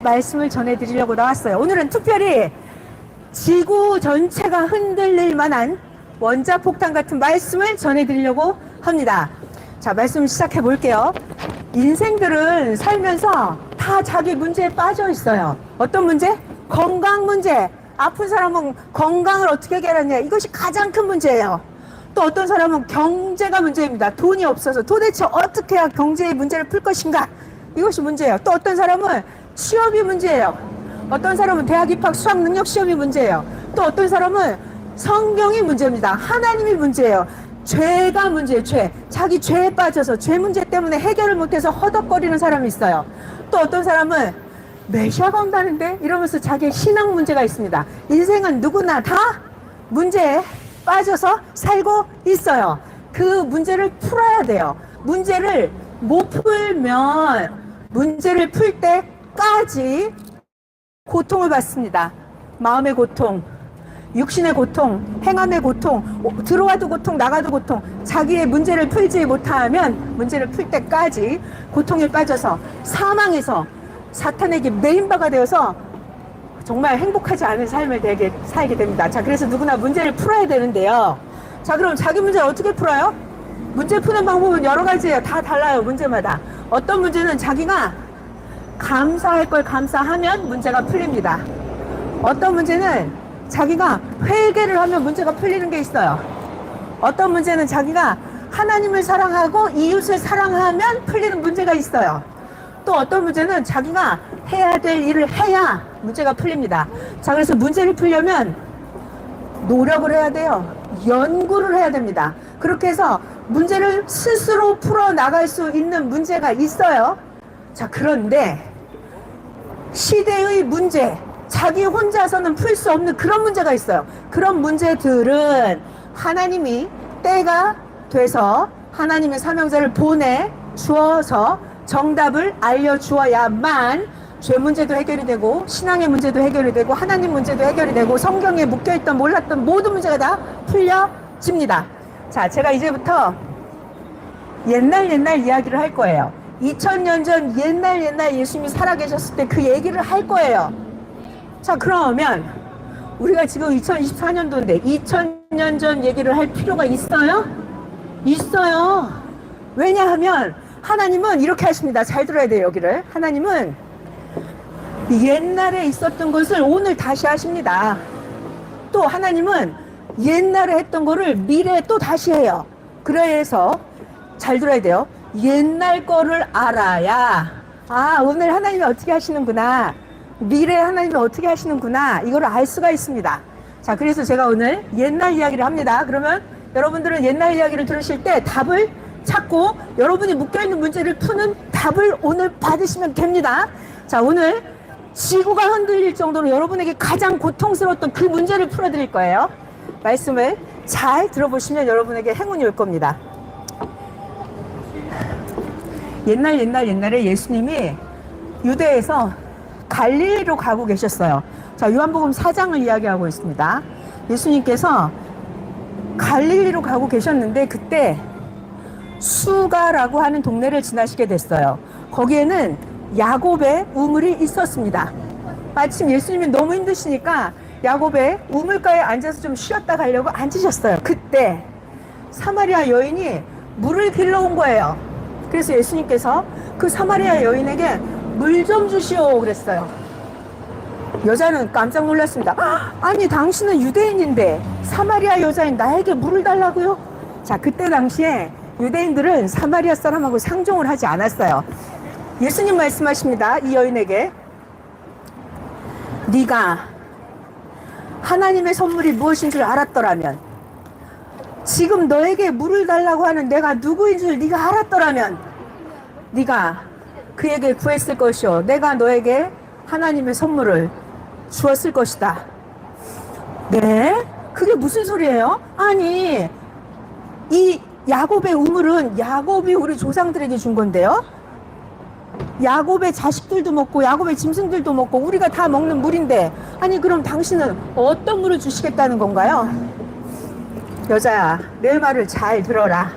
말씀을 전해드리려고 나왔어요. 오늘은 특별히 지구 전체가 흔들릴 만한 원자폭탄 같은 말씀을 전해드리려고 합니다. 자, 말씀 시작해 볼게요. 인생들은 살면서 다 자기 문제에 빠져 있어요. 어떤 문제? 건강 문제. 아픈 사람은 건강을 어떻게 해결하냐, 이것이 가장 큰 문제예요. 또 어떤 사람은 경제가 문제입니다. 돈이 없어서 도대체 어떻게 해야 경제의 문제를 풀 것인가, 이것이 문제예요. 또 어떤 사람은 취업이 문제예요. 어떤 사람은 대학 입학 수학 능력 시험이 문제예요. 또 어떤 사람은 성경이 문제입니다. 하나님이 문제예요. 죄가 문제예요. 죄. 자기 죄에 빠져서 죄 문제 때문에 해결을 못해서 허덕거리는 사람이 있어요. 또 어떤 사람은 메시아가 온다는데 이러면서 자기의 신앙 문제가 있습니다. 인생은 누구나 다 문제에 빠져서 살고 있어요. 그 문제를 풀어야 돼요. 문제를 못 풀면 문제를 풀 때까지 고통을 받습니다. 마음의 고통, 육신의 고통, 행함의 고통, 들어와도 고통, 나가도 고통. 자기의 문제를 풀지 못하면 문제를 풀 때까지 고통에 빠져서 사망해서 사탄에게 메인바가 되어서 정말 행복하지 않은 삶을 살게 됩니다. 자, 그래서 누구나 문제를 풀어야 되는데요. 자, 그럼 자기 문제를 어떻게 풀어요? 문제 푸는 방법은 여러 가지예요. 다 달라요, 문제마다. 어떤 문제는 자기가 감사할 걸 감사하면 문제가 풀립니다. 어떤 문제는 자기가 회개를 하면 문제가 풀리는 게 있어요. 어떤 문제는 자기가 하나님을 사랑하고 이웃을 사랑하면 풀리는 문제가 있어요. 또 어떤 문제는 자기가 해야 될 일을 해야 문제가 풀립니다. 자, 그래서 문제를 풀려면 노력을 해야 돼요. 연구를 해야 됩니다. 그렇게 해서 문제를 스스로 풀어나갈 수 있는 문제가 있어요. 자, 그런데 시대의 문제, 자기 혼자서는 풀 수 없는 그런 문제가 있어요. 그런 문제들은 하나님이 때가 돼서 하나님의 사명자를 보내주어서 정답을 알려주어야만 죄 문제도 해결이 되고, 신앙의 문제도 해결이 되고, 하나님 문제도 해결이 되고, 성경에 묶여있던 몰랐던 모든 문제가 다 풀려집니다. 자, 제가 이제부터 옛날 이야기를 할 거예요. 2000년 전 옛날 예수님이 살아계셨을 때 그 얘기를 할 거예요. 자, 그러면 우리가 지금 2024년도인데 2000년 전 얘기를 할 필요가 있어요? 있어요. 왜냐하면 하나님은 이렇게 하십니다. 잘 들어야 돼요, 여기를. 하나님은 옛날에 있었던 것을 오늘 다시 하십니다. 또 하나님은 옛날에 했던 거를 미래에 또 다시 해요. 그래서 잘 들어야 돼요. 옛날 거를 알아야, 아, 오늘 하나님이 어떻게 하시는구나, 미래에 하나님이 어떻게 하시는구나, 이걸 알 수가 있습니다. 자, 그래서 제가 오늘 옛날 이야기를 합니다. 그러면 여러분들은 옛날 이야기를 들으실 때 답을 찾고 여러분이 묶여있는 문제를 푸는 답을 오늘 받으시면 됩니다. 자, 오늘 지구가 흔들릴 정도로 여러분에게 가장 고통스러웠던 그 문제를 풀어드릴 거예요. 말씀을 잘 들어보시면 여러분에게 행운이 올 겁니다. 옛날에 예수님이 유대에서 갈릴리로 가고 계셨어요. 자, 요한복음 4장을 이야기하고 있습니다. 예수님께서 갈릴리로 가고 계셨는데 그때 수가라고 하는 동네를 지나시게 됐어요. 거기에는 야곱의 우물이 있었습니다. 마침 예수님이 너무 힘드시니까 야곱의 우물가에 앉아서 좀 쉬었다 가려고 앉으셨어요. 그때 사마리아 여인이 물을 길러 온 거예요. 그래서 예수님께서 그 사마리아 여인에게 물 좀 주시오 그랬어요. 여자는 깜짝 놀랐습니다. 아니, 당신은 유대인인데 사마리아 여자인 나에게 물을 달라고요? 자, 그때 당시에 유대인들은 사마리아 사람하고 상종을 하지 않았어요. 예수님 말씀하십니다. 이 여인에게, 네가 하나님의 선물이 무엇인 줄 알았더라면, 지금 너에게 물을 달라고 하는 내가 누구인 줄 네가 알았더라면 네가 그에게 구했을 것이요, 내가 너에게 하나님의 선물을 주었을 것이다. 네? 그게 무슨 소리예요? 아니, 이 야곱의 우물은 야곱이 우리 조상들에게 준 건데요, 야곱의 자식들도 먹고 야곱의 짐승들도 먹고 우리가 다 먹는 물인데, 아니 그럼 당신은 어떤 물을 주시겠다는 건가요? 여자야, 내 말을 잘 들어라.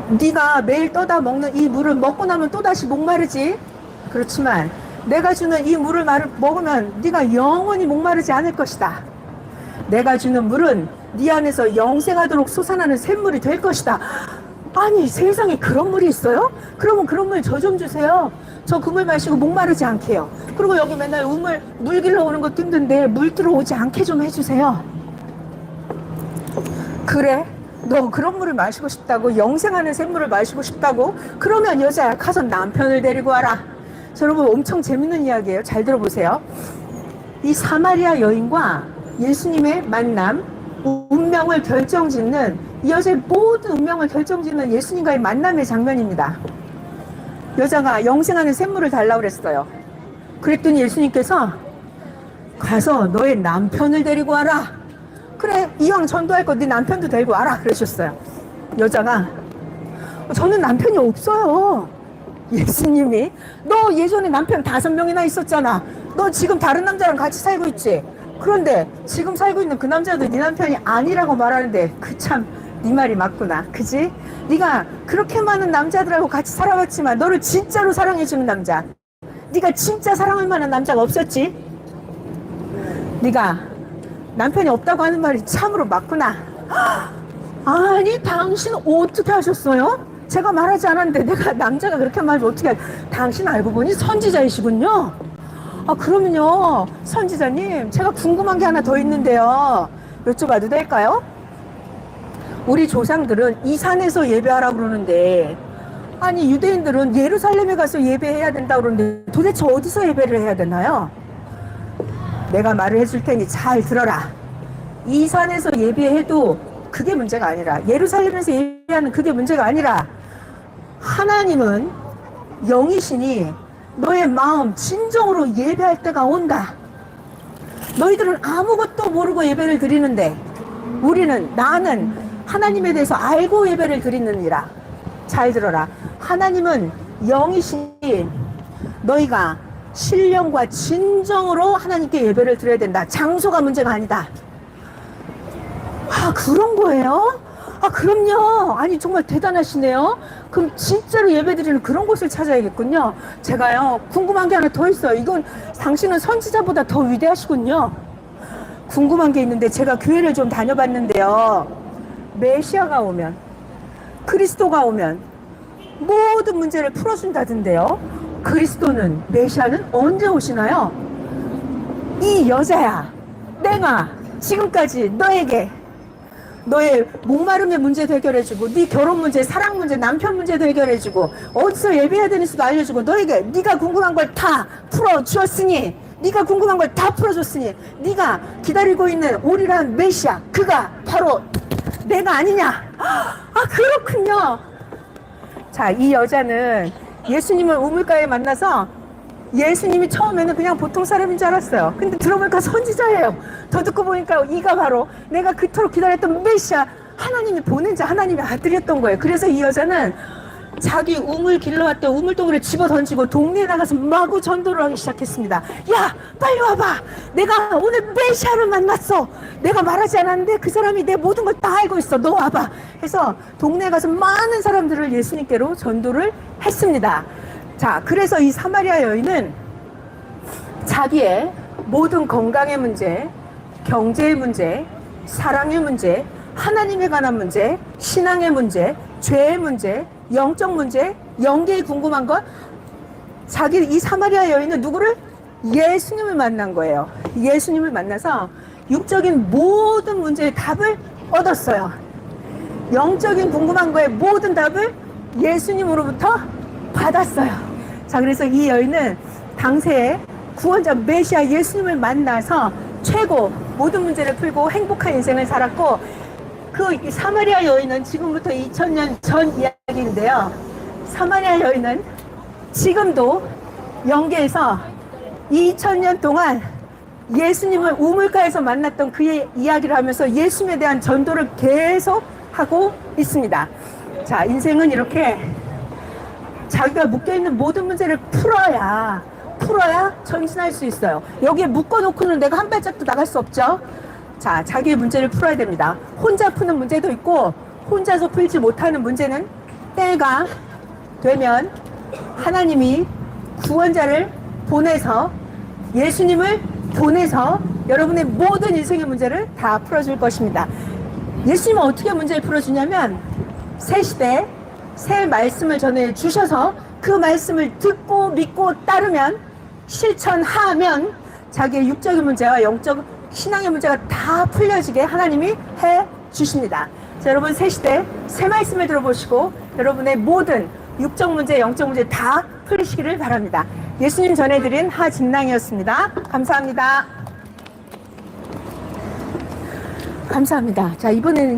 네가 매일 떠다 먹는 이 물을 먹고 나면 또다시 목마르지. 그렇지만 내가 주는 이 물을 먹으면 네가 영원히 목마르지 않을 것이다. 내가 주는 물은 네 안에서 영생하도록 솟아나는 샘물이 될 것이다. 아니, 세상에 그런 물이 있어요? 그러면 그런 물 저 좀 주세요. 저 그 물 마시고 목마르지 않게요. 그리고 여기 맨날 물 길러 오는 것도 힘든데 물 들어오지 않게 좀 해주세요. 그래? 너 그런 물을 마시고 싶다고? 영생하는 샘물을 마시고 싶다고? 그러면 여자야, 가서 남편을 데리고 와라. 자, 여러분, 엄청 재밌는 이야기예요. 잘 들어보세요. 이 사마리아 여인과 예수님의 만남, 운명을 결정짓는, 이 여자의 모든 운명을 결정짓는 예수님과의 만남의 장면입니다. 여자가 영생하는 샘물을 달라고 그랬어요. 그랬더니 예수님께서 가서 너의 남편을 데리고 와라. 그래, 이왕 전도할 거 네 남편도 데리고 와라 그러셨어요. 여자가 저는 남편이 없어요. 예수님이 너 예전에 남편 5명이나 있었잖아. 너 지금 다른 남자랑 같이 살고 있지. 그런데 지금 살고 있는 그 남자도 네 남편이 아니라고 말하는데 그 참 네 말이 맞구나. 그지? 네가 그렇게 많은 남자들하고 같이 살아봤지만 너를 진짜로 사랑해주는 남자, 네가 진짜 사랑할 만한 남자가 없었지? 네가 남편이 없다고 하는 말이 참으로 맞구나. 아니, 당신 어떻게 하셨어요? 제가 말하지 않았는데 내가 남자가 그렇게 말하면 어떻게 당신 알고 보니 선지자이시군요. 아, 그러면요, 선지자님, 제가 궁금한 게 하나 더 있는데요. 여쭤봐도 될까요? 우리 조상들은 이 산에서 예배하라고 그러는데, 아니, 유대인들은 예루살렘에 가서 예배해야 된다고 그러는데 도대체 어디서 예배를 해야 되나요? 내가 말을 해줄 테니 잘 들어라. 이 산에서 예배해도 그게 문제가 아니라, 예루살렘에서 예배하는 그게 문제가 아니라, 하나님은 영이시니 너의 마음 진정으로 예배할 때가 온다. 너희들은 아무것도 모르고 예배를 드리는데 나는 하나님에 대해서 알고 예배를 드리느니라. 잘 들어라. 하나님은 영이시니 너희가 신령과 진정으로 하나님께 예배를 드려야 된다. 장소가 문제가 아니다. 아, 그런 거예요? 아, 그럼요. 아니, 정말 대단하시네요. 그럼 진짜로 예배드리는 그런 곳을 찾아야겠군요. 제가요, 궁금한 게 하나 더 있어요. 이건 당신은 선지자보다 더 위대하시군요. 궁금한 게 있는데, 제가 교회를 좀 다녀봤는데요. 메시아가 오면, 그리스도가 오면 모든 문제를 풀어준다던데요. 그리스도는, 메시아는 언제 오시나요? 이 여자야, 내가 지금까지 너에게 너의 목마름의 문제도 해결해주고, 네 결혼 문제, 사랑 문제, 남편 문제도 해결해주고, 어디서 예배해야 되는지도 알려주고, 너에게 네가 궁금한 걸 다 풀어주었으니, 네가 궁금한 걸 다 풀어줬으니, 네가 기다리고 있는 오리란 메시아, 그가 바로 내가 아니냐? 아, 그렇군요. 자, 이 여자는 예수님을 우물가에 만나서 예수님이 처음에는 그냥 보통 사람인 줄 알았어요. 근데 들어보니까 선지자예요. 더 듣고 보니까 이가 바로 내가 그토록 기다렸던 메시아, 하나님이 보낸 자, 하나님의 아들이었던 거예요. 그래서 이 여자는 자기 우물 길러왔던 우물동이를 집어 던지고 동네에 나가서 마구 전도를 하기 시작했습니다. 야, 빨리 와봐. 내가 오늘 메시아를 만났어. 내가 말하지 않았는데 그 사람이 내 모든 걸 다 알고 있어. 너 와봐. 해서 동네에 가서 많은 사람들을 예수님께로 전도를 했습니다. 자, 그래서 이 사마리아 여인은 자기의 모든 건강의 문제, 경제의 문제, 사랑의 문제, 하나님에 관한 문제, 신앙의 문제, 죄의 문제, 영적 문제, 영계에 궁금한 것, 이 사마리아 여인은 누구를? 예수님을 만난 거예요. 예수님을 만나서 육적인 모든 문제의 답을 얻었어요. 영적인 궁금한 거에 모든 답을 예수님으로부터 받았어요. 자, 그래서 이 여인은 당시에 구원자 메시아 예수님을 만나서 최고 모든 문제를 풀고 행복한 인생을 살았고, 그 사마리아 여인은 지금부터 2000년 전 이야기인데요. 사마리아 여인은 지금도 영계에서 2000년 동안 예수님을 우물가에서 만났던 그의 이야기를 하면서 예수님에 대한 전도를 계속 하고 있습니다. 자, 인생은 이렇게 자기가 묶여있는 모든 문제를 풀어야 전진할 수 있어요. 여기에 묶어놓고는 내가 한 발짝도 나갈 수 없죠. 자, 자기의 문제를 풀어야 됩니다. 혼자 푸는 문제도 있고, 혼자서 풀지 못하는 문제는 때가 되면 하나님이 구원자를 보내서, 예수님을 보내서 여러분의 모든 인생의 문제를 다 풀어줄 것입니다. 예수님은 어떻게 문제를 풀어주냐면 새 시대, 새 말씀을 전해주셔서 그 말씀을 듣고 믿고 따르면, 실천하면 자기의 육적인 문제와 영적 신앙의 문제가 다 풀려지게 하나님이 해주십니다. 자, 여러분 새 시대, 새 말씀을 들어보시고 여러분의 모든 육적 문제, 영적 문제 다 풀리시기를 바랍니다. 예수님 전해드린 하진랑이었습니다. 감사합니다. 감사합니다. 자, 이번에는